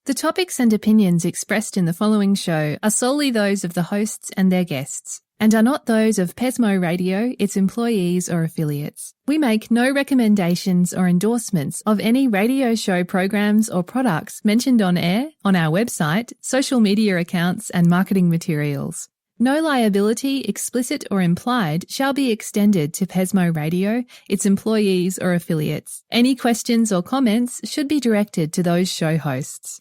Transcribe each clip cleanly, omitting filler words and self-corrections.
The topics and opinions expressed in the following show are solely those of the hosts and their guests, and are not those of Pesmo Radio, its employees or affiliates. We make no recommendations or endorsements of any radio show programs or products mentioned on air, on our website, social media accounts, and marketing materials. No liability, explicit or implied, shall be extended to Pesmo Radio, its employees or affiliates. Any questions or comments should be directed to those show hosts.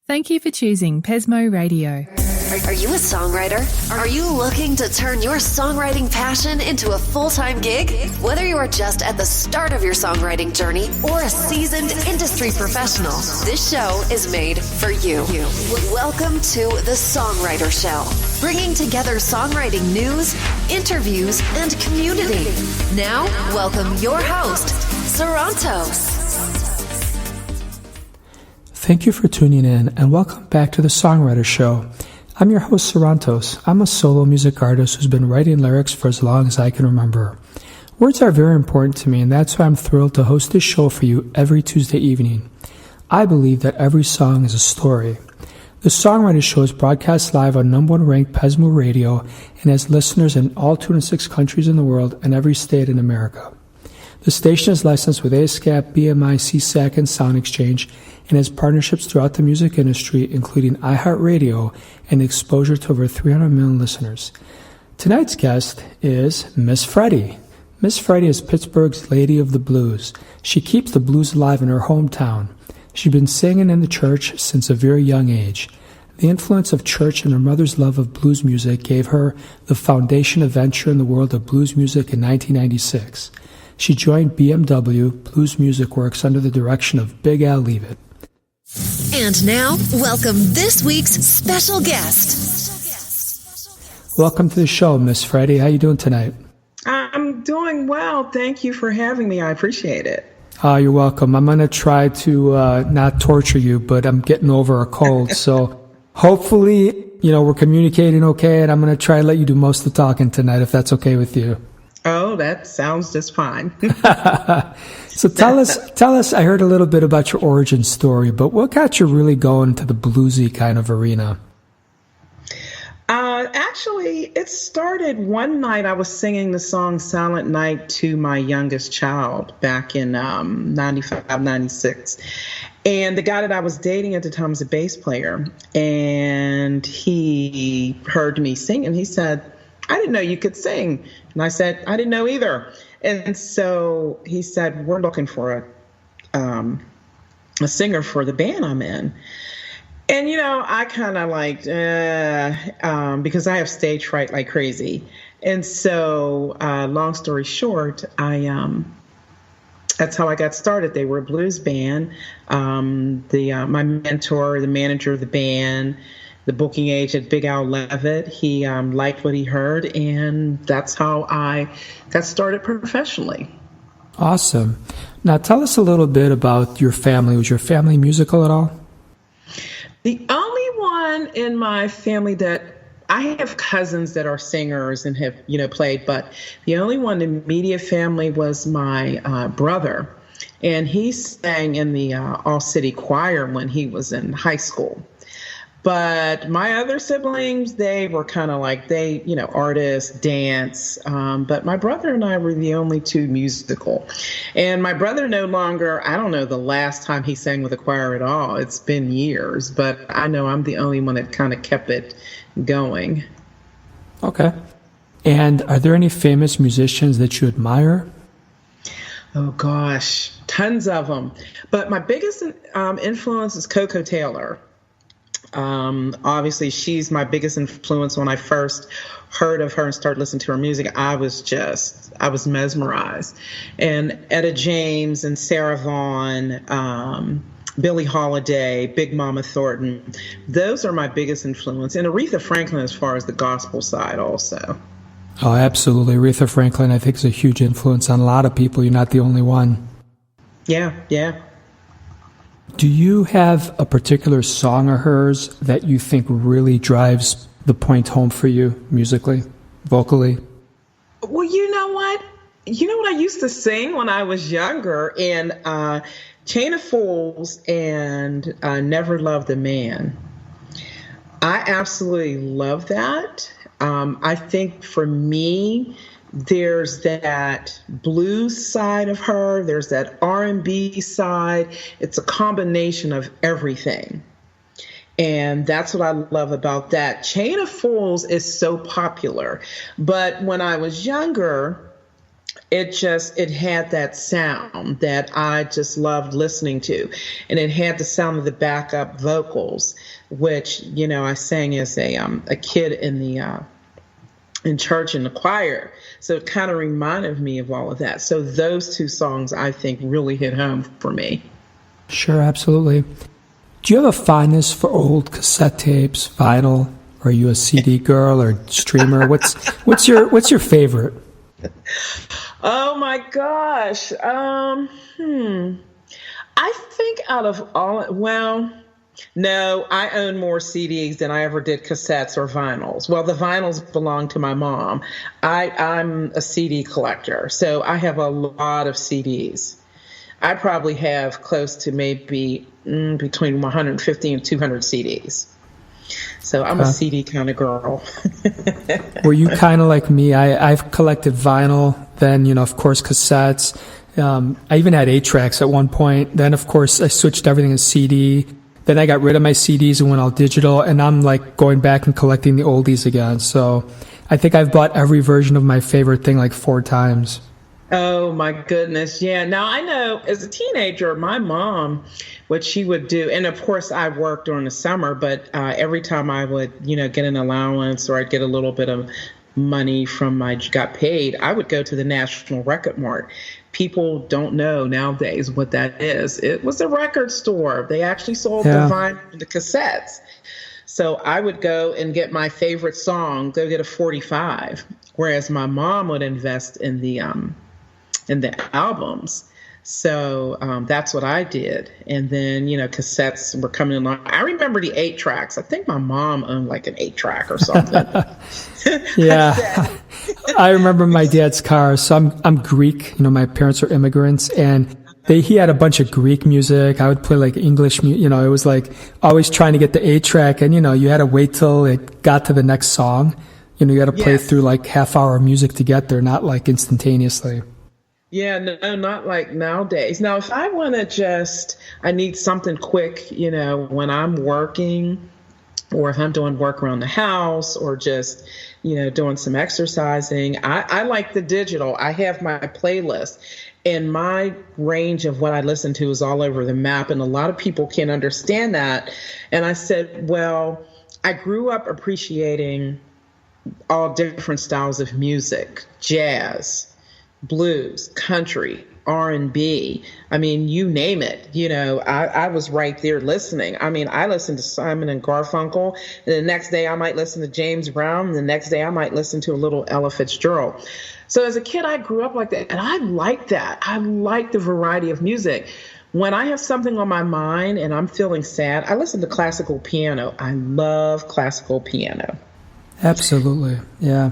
Thank you for choosing Pesmo Radio. Are you a songwriter? Are you looking to turn your songwriting passion into a full-time gig? Whether you are just at the start of your songwriting journey or a seasoned industry professional, this show is made for you. Welcome to the Songwriter Show, bringing together songwriting news, interviews, and community. Now, welcome your host, Sarantos. Thank you for tuning in, and welcome back to the Songwriter Show. I'm your host, Sarantos. I'm a solo music artist who's been writing lyrics for as long as I can remember. Words are very important to me, and that's why I'm thrilled to host this show for you every Tuesday evening. I believe that every song is a story. The Songwriter Show is broadcast live on #1 ranked Pesmo Radio and has listeners in all 206 countries in the world and every state in America. The station is licensed with ASCAP, BMI, CSAC, and Sound Exchange, and has partnerships throughout the music industry, including iHeartRadio and exposure to over 300 million listeners. Tonight's guest is Miss Freddye. Miss Freddye is Pittsburgh's Lady of the Blues. She keeps the blues alive in her hometown. She's been singing in the church since a very young age. The influence of church and her mother's love of blues music gave her the foundation of venture in the world of blues music in 1996. She joined BMW Blues Music Works under the direction of Big Al Leavitt. And now, welcome this week's special guest. Welcome to the show, Miss Freddye. How you doing tonight? I'm doing well. Thank you for having me. I appreciate it. You're welcome. I'm going to try to not torture you, but I'm getting over a cold. So hopefully, we're communicating okay, and I'm going to try to let you do most of the talking tonight, if that's okay with you. Oh, that sounds just fine. So tell us, I heard a little bit about your origin story, but what got you really going to the bluesy kind of arena? Actually, it started one night. I was singing the song Silent Night to my youngest child back in 95, 96. And the guy that I was dating at the time was a bass player. And he heard me sing and he said, "I didn't know you could sing." And I said, "I didn't know either." And so he said, "We're looking for a singer for the band I'm in." And, I kind of because I have stage fright like crazy. And so, long story short, that's how I got started. They were a blues band. My mentor, the manager of the band, the booking agent, Big Al Leavitt, he liked what he heard, and that's how I got started professionally. Awesome. Now tell us a little bit about your family. Was your family musical at all? The only one in my family that I have cousins that are singers and have, played, but the only one in the immediate family was my brother. And he sang in the all-city choir when he was in high school. But my other siblings, they were kind of like, artists, dance. But my brother and I were the only two musical. And my brother no longer, I don't know the last time he sang with a choir at all. It's been years. But I know I'm the only one that kind of kept it going. Okay. And are there any famous musicians that you admire? Oh, gosh, tons of them. But my biggest influence is Coco Taylor. Obviously, she's my biggest influence. When I first heard of her and started listening to her music, I was mesmerized. And Etta James and Sarah Vaughan, Billie Holiday, Big Mama Thornton, those are my biggest influence. And Aretha Franklin as far as the gospel side also. Oh, absolutely. Aretha Franklin, I think, is a huge influence on a lot of people. You're not the only one. Yeah. Do you have a particular song of hers that you think really drives the point home for you musically, vocally? Well, you know what? I used to sing when I was younger, and Chain of Fools and Never Loved a Man. I absolutely love that. I think for me, there's that blues side of her. There's that R&B side. It's a combination of everything. And that's what I love about that. Chain of Fools is so popular. But when I was younger, it had that sound that I just loved listening to. And it had the sound of the backup vocals, which, I sang as a kid in church in the choir. So it kind of reminded me of all of that. So those two songs, I think, really hit home for me. Sure, absolutely. Do you have a fondness for old cassette tapes, vinyl? Or are you a CD girl or streamer? What's your favorite? Oh my gosh. I think out of all, no, I own more CDs than I ever did cassettes or vinyls. Well, the vinyls belong to my mom. I'm a CD collector, so I have a lot of CDs. I probably have close to maybe between 150 and 200 CDs. So I'm a CD kind of girl. Were you kind of like me? I've collected vinyl, then, of course, cassettes. I even had 8-tracks at one point. Then, of course, I switched everything to CD. Then I got rid of my CDs and went all digital. And I'm like going back and collecting the oldies again. So I think I've bought every version of my favorite thing like 4 times. Oh, my goodness. Yeah. Now, I know as a teenager, my mom, what she would do, and of course, I worked during the summer, but every time I would, get an allowance or I'd get a little bit of money from got paid, I would go to the National Record Mart. People don't know nowadays what that is. It was a record store. They actually sold the vinyl and the cassettes. So I would go and get my favorite song, go get a 45, whereas my mom would invest in the albums. So that's what I did. And then, cassettes were coming along. I remember the 8-tracks. I think my mom owned like an 8-track or something. Yeah. I remember my dad's car. So I'm Greek. My parents are immigrants, and he had a bunch of Greek music. I would play like English music. It was like always trying to get the 8-track, and you had to wait till it got to the next song. You had to play through like half-hour music to get there, not like instantaneously. Yeah, no, not like nowadays. Now, if I want to I need something quick, when I'm working or if I'm doing work around the house or just, doing some exercising, I like the digital. I have my playlist, and my range of what I listen to is all over the map. And a lot of people can't understand that. And I said, well, I grew up appreciating all different styles of music, jazz, blues, country, R&B. I mean, you name it. I was right there listening. I mean, I listened to Simon and Garfunkel, and the next day I might listen to James Brown, and the next day I might listen to a little Ella Fitzgerald. So as a kid, I grew up like that, and I like that. I like the variety of music. When I have something on my mind and I'm feeling sad, I listen to classical piano. I love classical piano. Absolutely, yeah.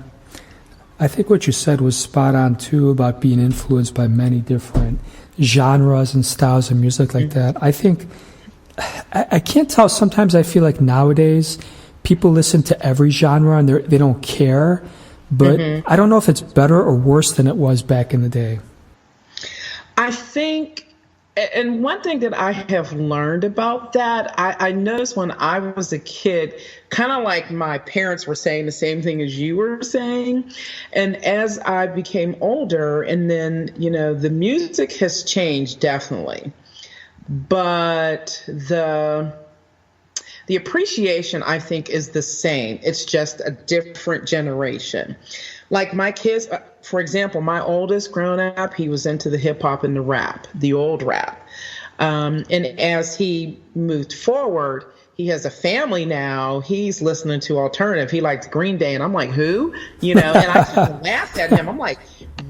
I think what you said was spot on, too, about being influenced by many different genres and styles of music like that. I think, I can't tell, sometimes I feel like nowadays people listen to every genre and they don't care, but I don't know if it's better or worse than it was back in the day. I think, and one thing that I have learned about that, I noticed when I was a kid, kind of like my parents were saying the same thing as you were saying. And as I became older, and then, the music has changed definitely. But the appreciation, I think, is the same. It's just a different generation. Like my kids, for example, my oldest growing up, he was into the hip hop and the rap, the old rap. And as he moved forward, he has a family now. He's listening to alternative. He likes Green Day. And I'm like, who? And I kind of laughed at him. I'm like,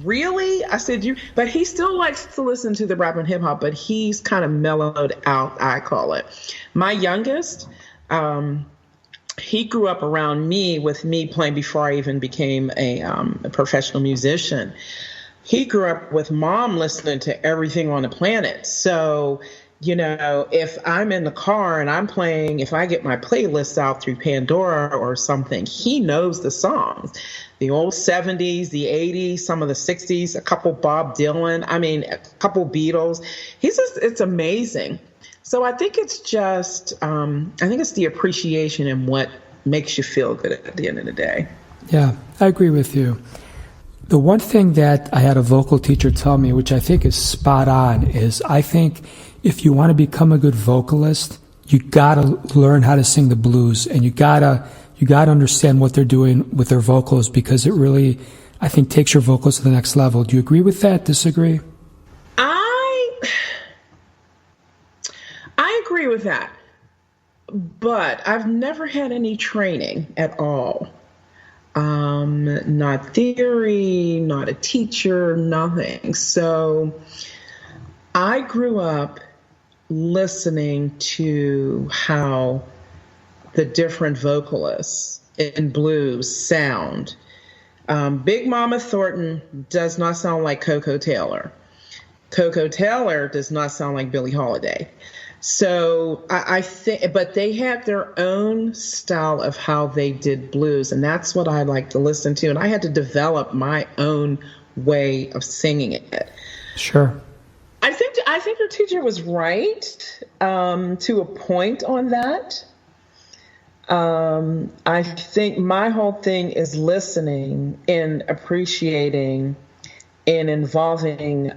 really? I said, but he still likes to listen to the rap and hip hop, but he's kind of mellowed out, I call it. My youngest, he grew up around me with me playing before I even became a professional musician. He grew up with mom listening to everything on the planet. So if I'm in the car and I'm playing, if I get my playlist out through Pandora or something, he knows the songs, the old 70s, the 80s, some of the 60s, a couple Bob Dylan, a couple Beatles. It's amazing. So I think it's just, I think it's the appreciation and what makes you feel good at the end of the day. Yeah, I agree with you. The one thing that I had a vocal teacher tell me, which I think is spot on, is I think if you want to become a good vocalist, you gotta learn how to sing the blues, and you gotta understand what they're doing with their vocals, because it really, I think, takes your vocals to the next level. Do you agree with that? Disagree? I agree with that, but I've never had any training at all. Not theory, not a teacher, nothing. So I grew up listening to how the different vocalists in blues sound. Big Mama Thornton does not sound like Coco Taylor. Coco Taylor does not sound like Billie Holiday. So I think, but they had their own style of how they did blues, and that's what I like to listen to. And I had to develop my own way of singing it. Sure. I think your teacher was right to a point on that. I think my whole thing is listening and appreciating and involving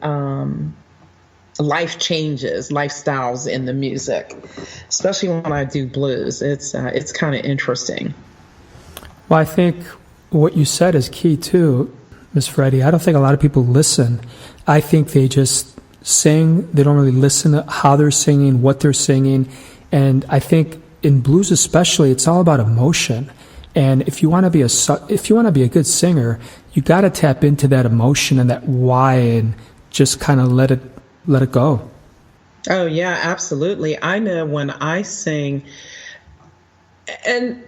life changes, lifestyles in the music, especially when I do blues. It's kind of interesting. Well, I think what you said is key too, Miss Freddye. I don't think a lot of people listen. I think they just sing. They don't really listen to how they're singing, what they're singing. And I think in blues especially, it's all about emotion. And if you want to be a good singer, you got to tap into that emotion and that why, and just kind of let it go. Oh yeah, absolutely. I know when I sing and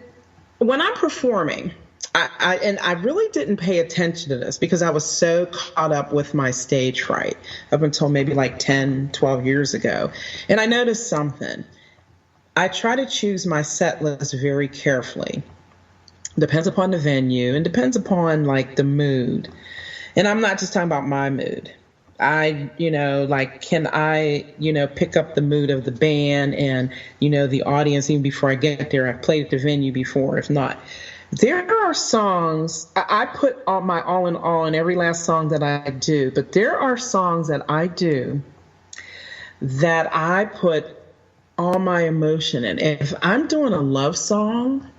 when I'm performing, I really didn't pay attention to this because I was so caught up with my stage fright up until maybe like 10, 12 years ago. And I noticed something. I try to choose my set list very carefully. Depends upon the venue and depends upon like the mood. And I'm not just talking about my mood. Can I pick up the mood of the band and, the audience even before I get there? I've played at the venue before. If not, there are songs, I put all my all in all in every last song that I do, but there are songs that I do that I put all my emotion in. If I'm doing a love song,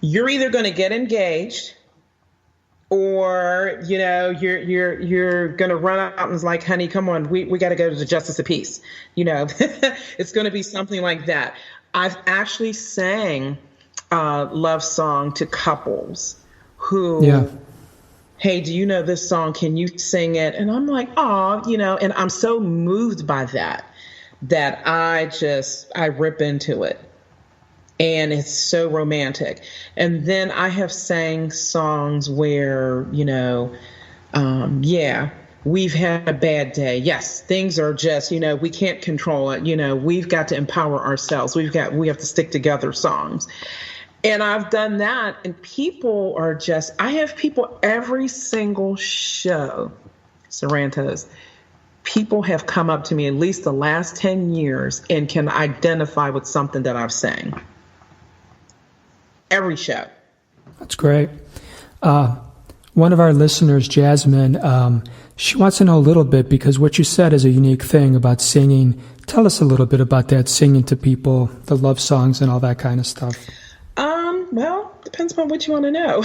you're either going to get engaged or, you're going to run out and it's like, honey, come on, we got to go to the Justice of Peace. It's going to be something like that. I've actually sang a love song to couples who, hey, do you know this song? Can you sing it? And I'm like, oh, and I'm so moved by that I rip into it. And it's so romantic. And then I have sang songs where, we've had a bad day. Yes, things are just, we can't control it. We've got to empower ourselves. We have to stick together songs. And I've done that. And people are I have people every single show, Sarantos, people have come up to me at least the last 10 years and can identify with something that I've sang. Every show. That's great. One of our listeners, Jasmine, she wants to know a little bit because what you said is a unique thing about singing. Tell us a little bit about that, singing to people, the love songs and all that kind of stuff. Well, depends on what you want to know.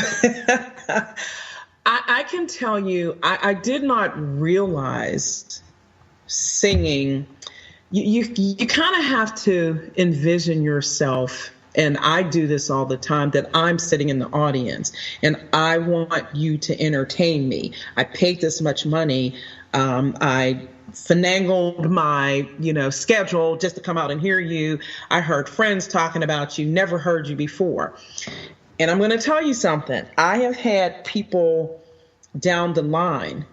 I can tell you, I did not realize singing, you kind of have to envision yourself. And I do this all the time, that I'm sitting in the audience and I want you to entertain me. I paid this much money. I finagled my, schedule just to come out and hear you. I heard friends talking about you, never heard you before. And I'm going to tell you something. I have had people down the line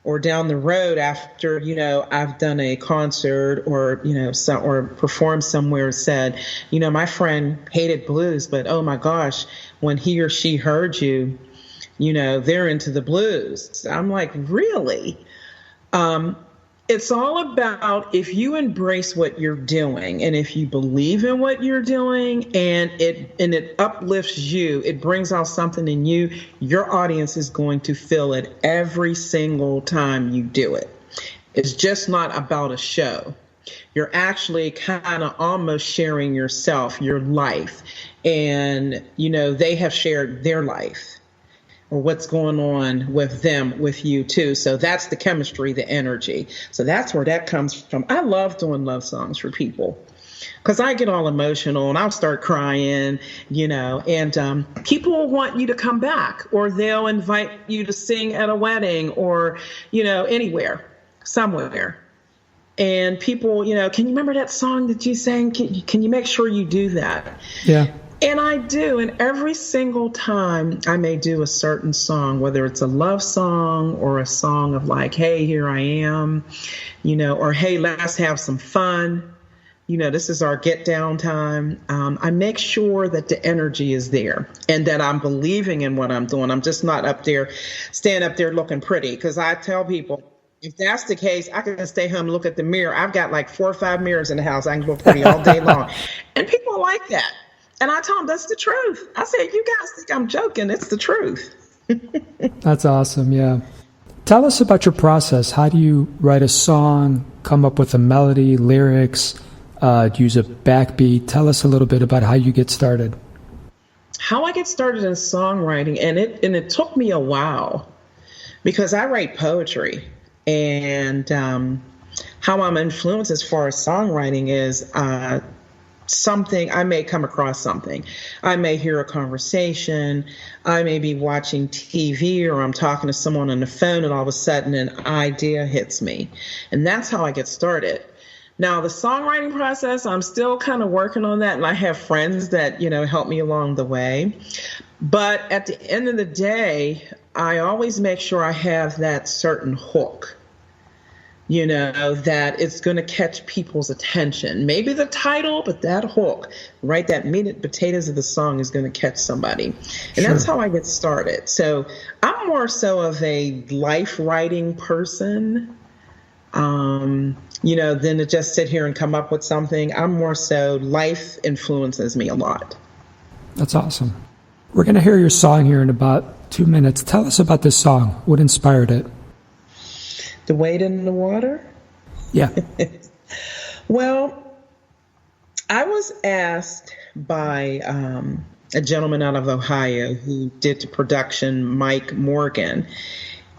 or down the road after, I've done a concert or, or performed somewhere, said, my friend hated blues, but oh my gosh, when he or she heard you, they're into the blues. I'm like, really? It's all about if you embrace what you're doing and if you believe in what you're doing and it uplifts you, it brings out something in you, your audience is going to feel it every single time you do it. It's just not about a show. You're actually kind of almost sharing yourself, your life, and, they have shared their life. Or what's going on with them, with you too. So that's the chemistry, the energy. So that's where that comes from. I love doing love songs for people because I get all emotional and I'll start crying, and people will want you to come back, or they'll invite you to sing at a wedding or, anywhere, somewhere. And people, can you remember that song that you sang? Can you make sure you do that? Yeah. And I do, and every single time I may do a certain song, whether it's a love song or a song of like, hey, here I am, or hey, let's have some fun. This is our get down time. I make sure that the energy is there and that I'm believing in what I'm doing. I'm just not stand up there looking pretty, because I tell people, if that's the case, I can stay home and look at the mirror. I've got like 4 or 5 mirrors in the house. I can look pretty all day long. And people like that. And I told them, that's the truth. I said, you guys think I'm joking. It's the truth. That's awesome. Yeah. Tell us about your process. How do you write a song, come up with a melody, lyrics, use a backbeat? Tell us a little bit about how you get started. How I get started in songwriting, and it took me a while because I write poetry. And how I'm influenced as far as songwriting is something, I may come across something. I may hear a conversation. I may be watching TV, or I'm talking to someone on the phone, and all of a sudden an idea hits me. And that's how I get started. Now, the songwriting process, I'm still kind of working on that, and I have friends that, help me along the way. But at the end of the day, I always make sure I have that certain hook, that it's going to catch people's attention. Maybe the title, but that hook, right? That meat and potatoes of the song is going to catch somebody. And Sure. That's how I get started. So I'm more so of a life writing person, than to just sit here and come up with something. I'm more so life influences me a lot. That's awesome. We're going to hear your song here in about 2 minutes. Tell us about this song. What inspired it? The Wade in the Water? Yeah. Well, I was asked by a gentleman out of Ohio who did the production, Mike Morgan.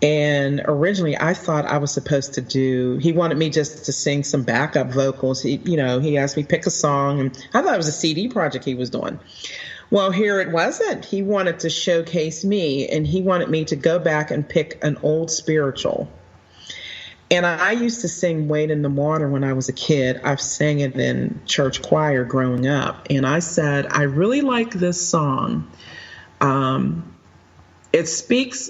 And originally I thought I was supposed to he wanted me just to sing some backup vocals. He asked me to pick a song, and I thought it was a CD project he was doing. Well, here it wasn't. He wanted to showcase me, and he wanted me to go back and pick an old spiritual. And I used to sing Wade in the Water when I was a kid. I've sang it in church choir growing up. And I said, I really like this song. It speaks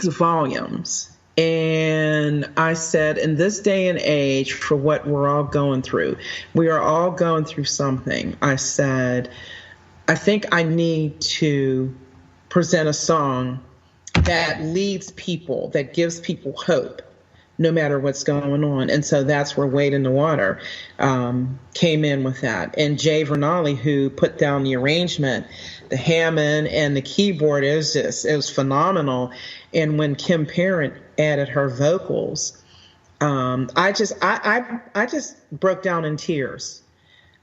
volumes. And I said, in this day and age, for what we're all going through, we are all going through something. I said, I think I need to present a song that leads people, that gives people hope, no matter what's going on. And so that's where Wade in the Water came in with that. And Jay Vernali, who put down the arrangement, the Hammond and the keyboard, it was phenomenal. And when Kim Parent added her vocals, I just broke down in tears.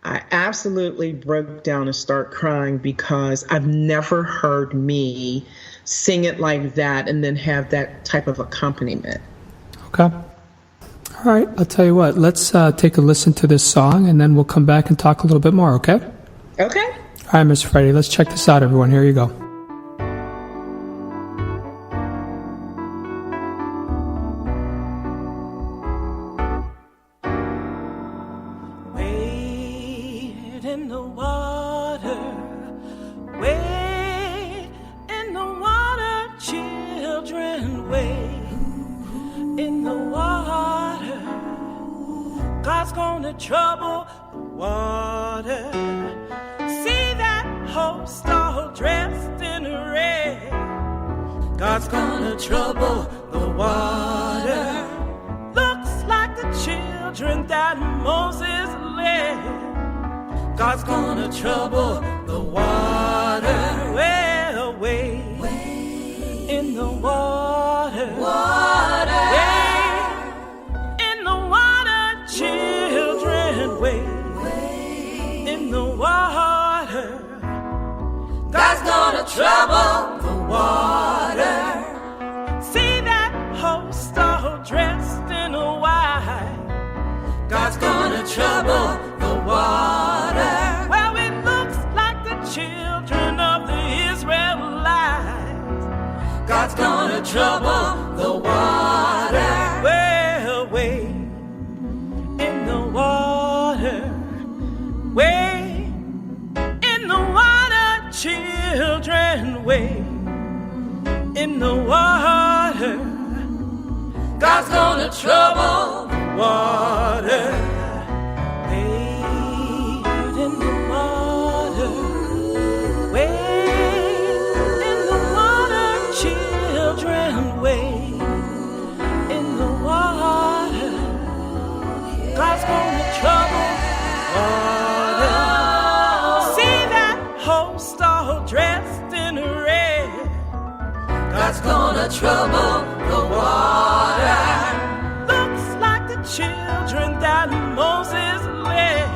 I absolutely broke down and started crying because I've never heard me sing it like that and then have that type of accompaniment. Okay. All right. I'll tell you what. Let's take a listen to this song, and then we'll come back and talk a little bit more, okay? Okay. All right, Miss Freddye. Let's check this out, everyone. Here you go. Wade in the water. Wade in the water, children. Wade in God's gonna trouble the water. See that host all dressed in red. God's gonna trouble the water. Looks like the children that Moses led. God's gonna trouble the water. Well, wade in the water. Wade in the water, children. Wade in the water. God's gonna trouble the water. See that host all dressed in white. God's gonna trouble the water. Well, it looks like the children of the Israelites. God's gonna trouble the water. Well, wade in the water. Wade in the water, children. Wade in the water. God's gonna trouble the water. Wade in the water. Wade in the water, children. Wade in the water. God's gonna trouble the water. See that host all dressed in red. God's gonna trouble the water. Looks like the children that Moses led.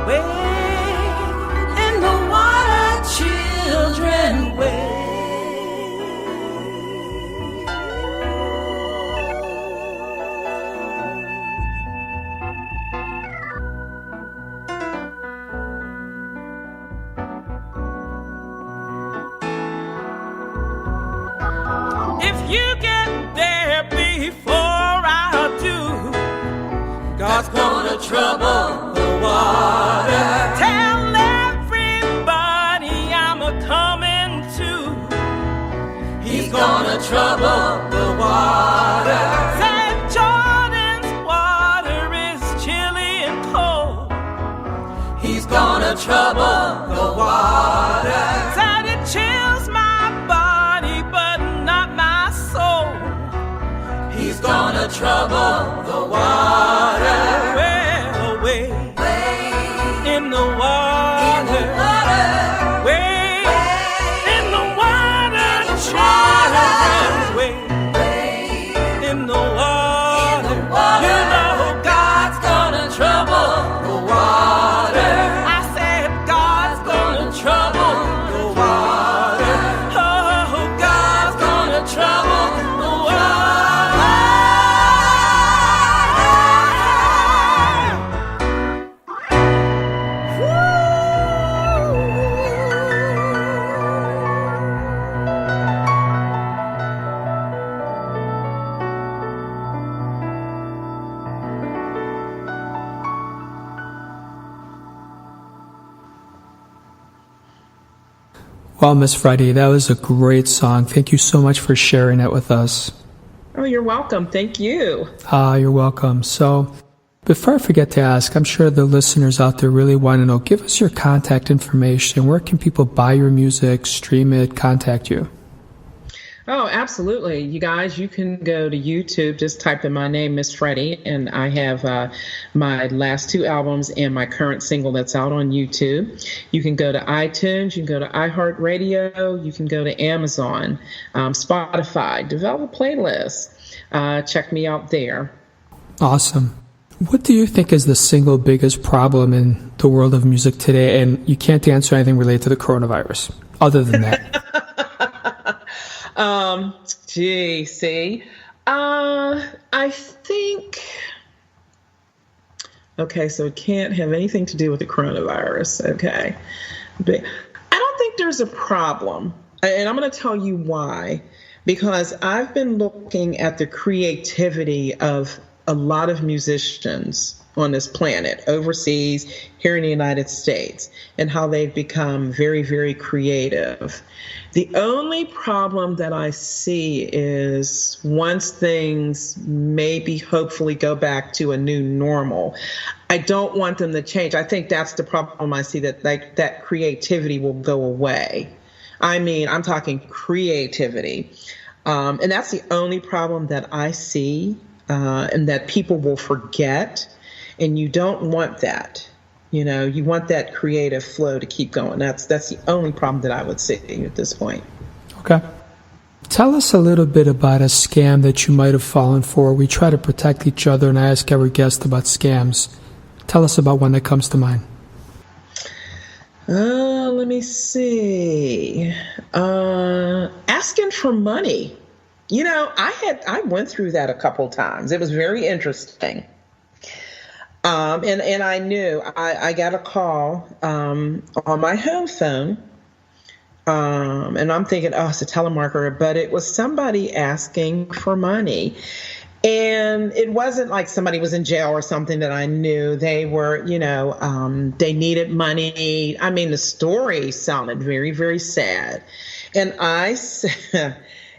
Wade in the water, children. Wade. If you get there before I do, God's gonna trouble the water. Tell everybody I'm a-coming too. He's gonna trouble the water. Said Jordan's water is chilly and cold. He's gonna trouble the water. Said it chills my body, but not my soul. He's gonna trouble the water. Well, wade in the water. Wade in the water, children. Wade in the water. You know God's gonna trouble the water. I said God's gonna trouble the water. Oh, God's gonna trouble the water. Well, Miss Freddye, that was a great song. Thank you so much for sharing it with us. Oh, you're welcome. Thank you. You're welcome. So, before I forget to ask, I'm sure the listeners out there really want to know, give us your contact information. Where can people buy your music, stream it, contact you? Oh, absolutely. You guys, you can go to YouTube, just type in my name, Miss Freddye, and I have my last two albums and my current single that's out on YouTube. You can go to iTunes, you can go to iHeartRadio, you can go to Amazon, Spotify, develop a playlist. Check me out there. Awesome. What do you think is the single biggest problem in the world of music today? And you can't answer anything related to the coronavirus, other than that. I think, okay, so it can't have anything to do with the coronavirus, okay. But I don't think there's a problem, and I'm going to tell you why. Because I've been looking at the creativity of a lot of musicians, on this planet, overseas, here in the United States, and how they've become very, very creative. The only problem that I see is once things maybe hopefully go back to a new normal, I don't want them to change. I think that's the problem I see, that like that creativity will go away. I mean, I'm talking creativity. And that's the only problem that I see, and that people will forget. And you don't want that. You know, you want that creative flow to keep going. That's the only problem that I would see at this point. Okay. Tell us a little bit about a scam that you might have fallen for. We try to protect each other, and I ask every guest about scams. Tell us about one that comes to mind. Let me see. Asking for money. You know, I went through that a couple times. It was very interesting. And I knew I got a call on my home phone, and I'm thinking, oh, it's a telemarketer, but it was somebody asking for money. And it wasn't like somebody was in jail or something that I knew. They were, you know, they needed money. I mean, the story sounded very, very sad. And I said,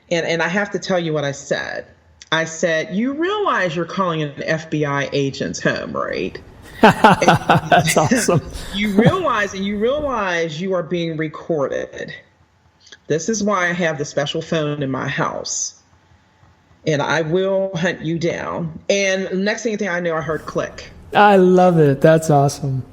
and I have to tell you what I said. I said, you realize you're calling an FBI agent's home, right? That's awesome. You realize you are being recorded. This is why I have the special phone in my house. And I will hunt you down. And the next thing I knew, I heard click. I love it. That's awesome.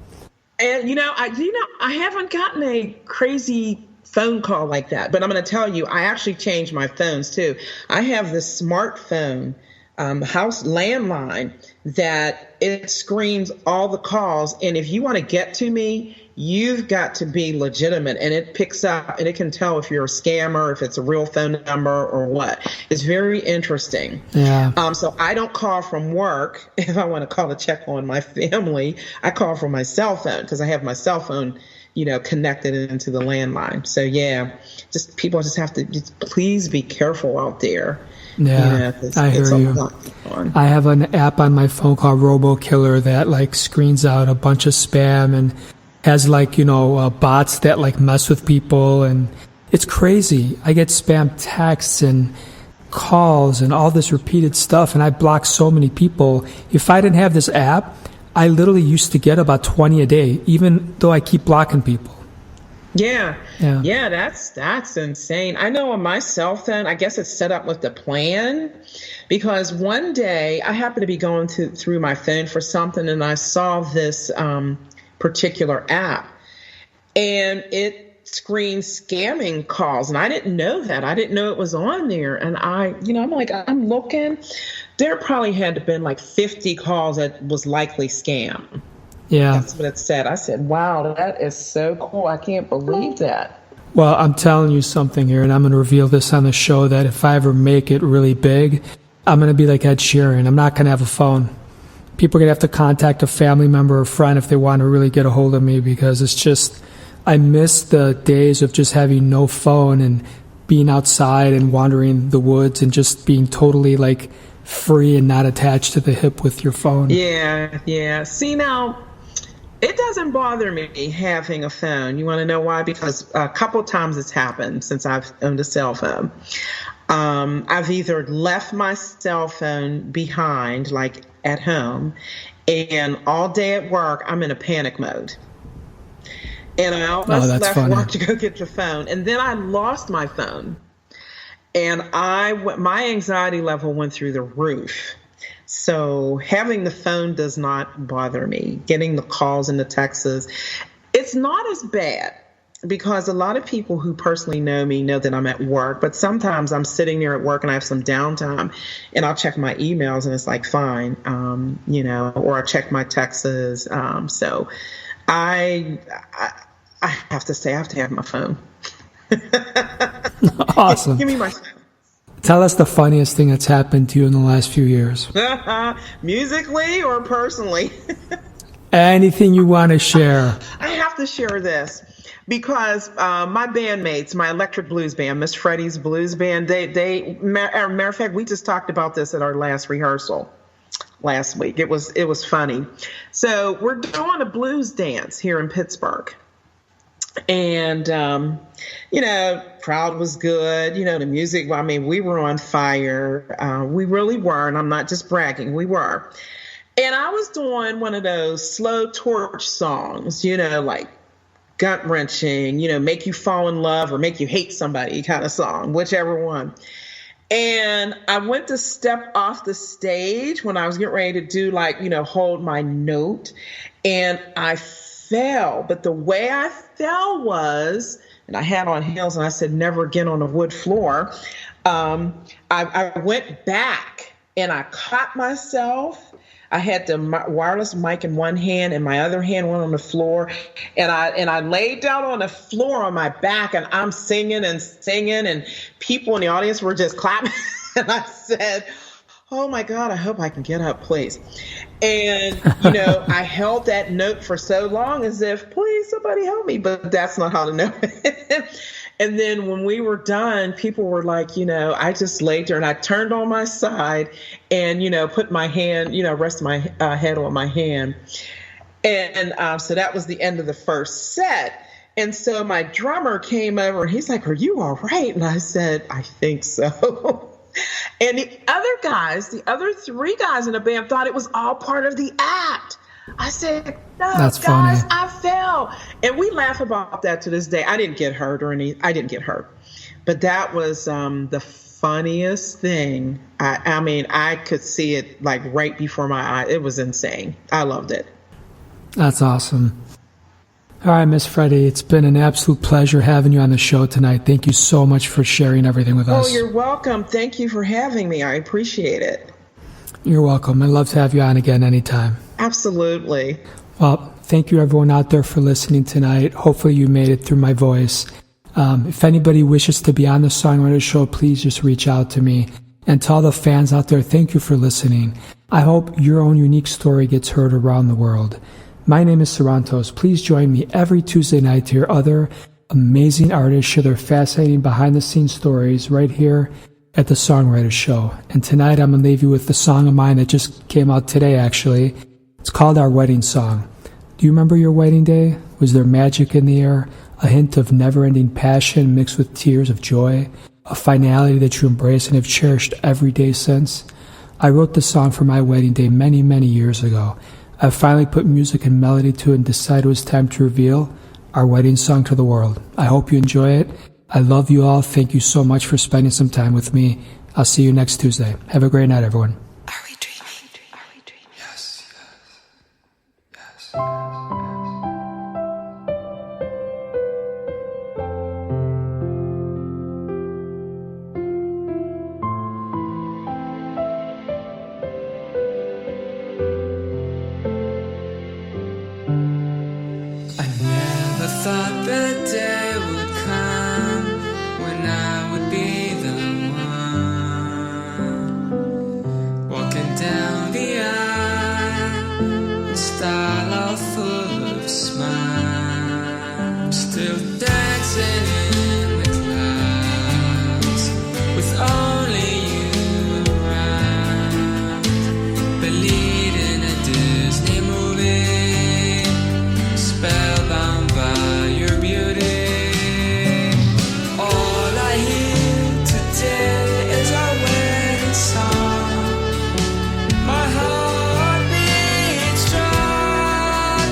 And, I haven't gotten a crazy phone call like that, but I'm going to tell you, I actually changed my phones too. I have this smartphone, house landline, that it screens all the calls. And if you want to get to me, you've got to be legitimate, and it picks up and it can tell if you're a scammer, if it's a real phone number or what. It's very interesting. Yeah. So I don't call from work. If I want to call to check on my family, I call from my cell phone because I have my cell phone, connected into the landline. So yeah, people just have to please be careful out there. Yeah, I hear you. I have an app on my phone called RoboKiller that screens out a bunch of spam and has bots that mess with people, and it's crazy. I get spam texts and calls and all this repeated stuff, and I block so many people. If I didn't have this app, I literally used to get about 20 a day, even though I keep blocking people. Yeah, that's insane. I know on my cell phone, I guess it's set up with the plan, because one day I happened to be going through my phone for something, and I saw this particular app, and it screened scamming calls, and I didn't know that. I didn't know it was on there, and I'm looking. There probably had to have been 50 calls that was likely scam. Yeah. That's what it said. I said, wow, that is so cool. I can't believe that. Well, I'm telling you something here, and I'm going to reveal this on the show, that if I ever make it really big, I'm going to be like Ed Sheeran. I'm not going to have a phone. People are going to have to contact a family member or friend if they want to really get a hold of me, because it's just, I miss the days of just having no phone and being outside and wandering the woods and just being totally free and not attached to the hip with your phone. Yeah. See, now, it doesn't bother me having a phone. You want to know why? Because a couple times it's happened since I've owned a cell phone. I've either left my cell phone behind, at home, and all day at work, I'm in a panic mode. And I almost left work to go get the phone. And then I lost my phone. And my anxiety level went through the roof. So having the phone does not bother me. Getting the calls and the texts, it's not as bad, because a lot of people who personally know me know that I'm at work. But sometimes I'm sitting there at work and I have some downtime, and I'll check my emails and it's fine, or I check my texts. So I have to say I have to have my phone. Awesome. Give me my phone. Tell us the funniest thing that's happened to you in the last few years. Musically or personally? Anything you want to share. I have to share this because my bandmates, my electric blues band, Miss Freddie's blues band, matter of fact, we just talked about this at our last rehearsal. last week. It was funny. So we're doing a blues dance here in Pittsburgh. And, crowd was good. The music, we were on fire. We really were. And I'm not just bragging. We were. And I was doing one of those slow torch songs, like gut wrenching, make you fall in love or make you hate somebody kind of song, whichever one. And I went to step off the stage when I was getting ready to do hold my note. And I fell. But the way I fell was, and I had on heels and I said, never again on a wood floor. I went back and I caught myself. I had the wireless mic in one hand and my other hand went on the floor. And I laid down on the floor on my back and I'm singing and people in the audience were just clapping. And I said, oh my God, I hope I can get up, please. And, I held that note for so long as if, please, somebody help me. But that's not how to know it. And then when we were done, people were like, I just laid there and I turned on my side and, put my hand, rest my head on my hand. And so that was the end of the first set. And so my drummer came over and he's like, are you all right? And I said, I think so. And the other three guys in the band thought it was all part of the act. I said, no, That's guys, funny. I fell. And we laugh about that to this day. I didn't get hurt. But that was the funniest thing. I could see it right before my eyes. It was insane. I loved it. That's awesome. All right, Miss Freddye, it's been an absolute pleasure having you on the show tonight. Thank you so much for sharing everything with us. Oh, you're welcome. Thank you for having me. I appreciate it. You're welcome. I'd love to have you on again anytime. Absolutely. Well, thank you everyone out there for listening tonight. Hopefully you made it through my voice. If anybody wishes to be on the Songwriter Show, please just reach out to me. And to all the fans out there, thank you for listening. I hope your own unique story gets heard around the world. My name is Sarantos. Please join me every Tuesday night to hear other amazing artists share their fascinating behind-the-scenes stories right here at the Songwriter Show. And tonight I'm going to leave you with the song of mine that just came out today, actually. It's called Our Wedding Song. Do you remember your wedding day? Was there magic in the air? A hint of never-ending passion mixed with tears of joy? A finality that you embrace and have cherished every day since? I wrote this song for my wedding day many, many years ago. I finally put music and melody to it and decided it was time to reveal our wedding song to the world. I hope you enjoy it. I love you all. Thank you so much for spending some time with me. I'll see you next Tuesday. Have a great night, everyone. Are we dreaming? Are we dreaming? Yes. Thought the day would come when I would be the one walking down the aisle in style all full of smiles, still dancing in the clouds with only you around, but leading a Disney movie, spellbound by your beauty. All I hear today is our wedding song. My heart beats strong.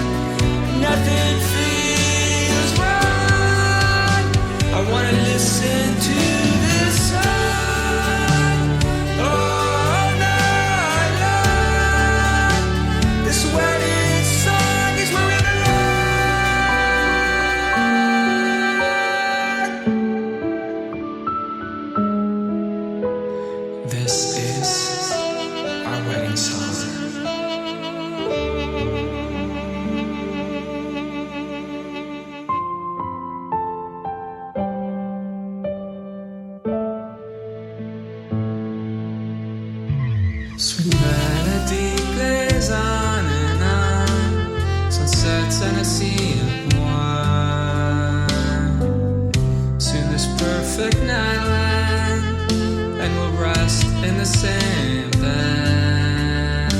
Nothing feels right. I wanna listen to this song all night long. This wedding song is where we belong. This is our wedding song. Sweet melody plays on and on, sunsets and a sea of wine. Soon this perfect night land, and we'll rest in the same bed.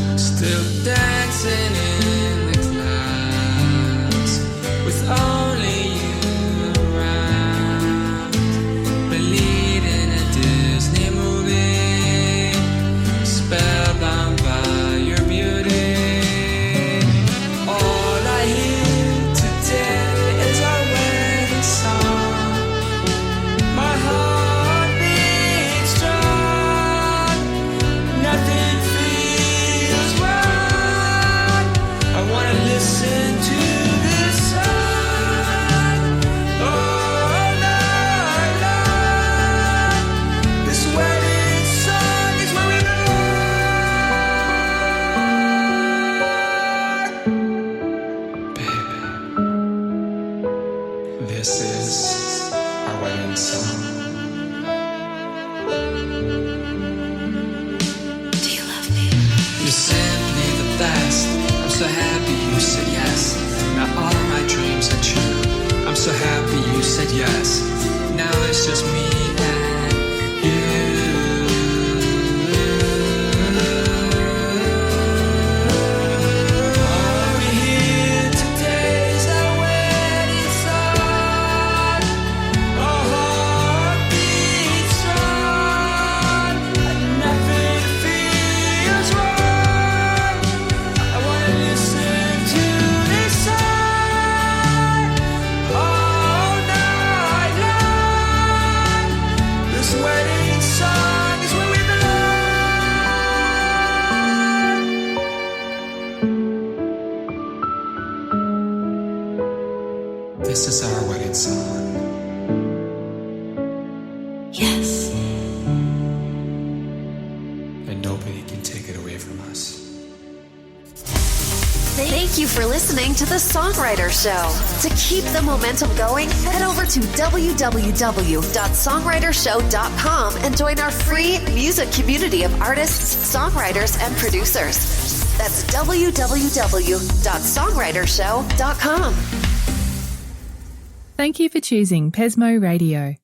This is our wedding song. Do you love me? You're simply the best. I'm so happy you said yes. Now all of my dreams are true. I'm so happy you said yes. Now it's just me and you. This is our wedding song. Yes. And nobody can take it away from us. Thank you for listening to The Songwriter Show. To keep the momentum going, head over to www.songwritershow.com and join our free music community of artists, songwriters, and producers. That's www.songwritershow.com. Thank you for choosing Pesmo Radio.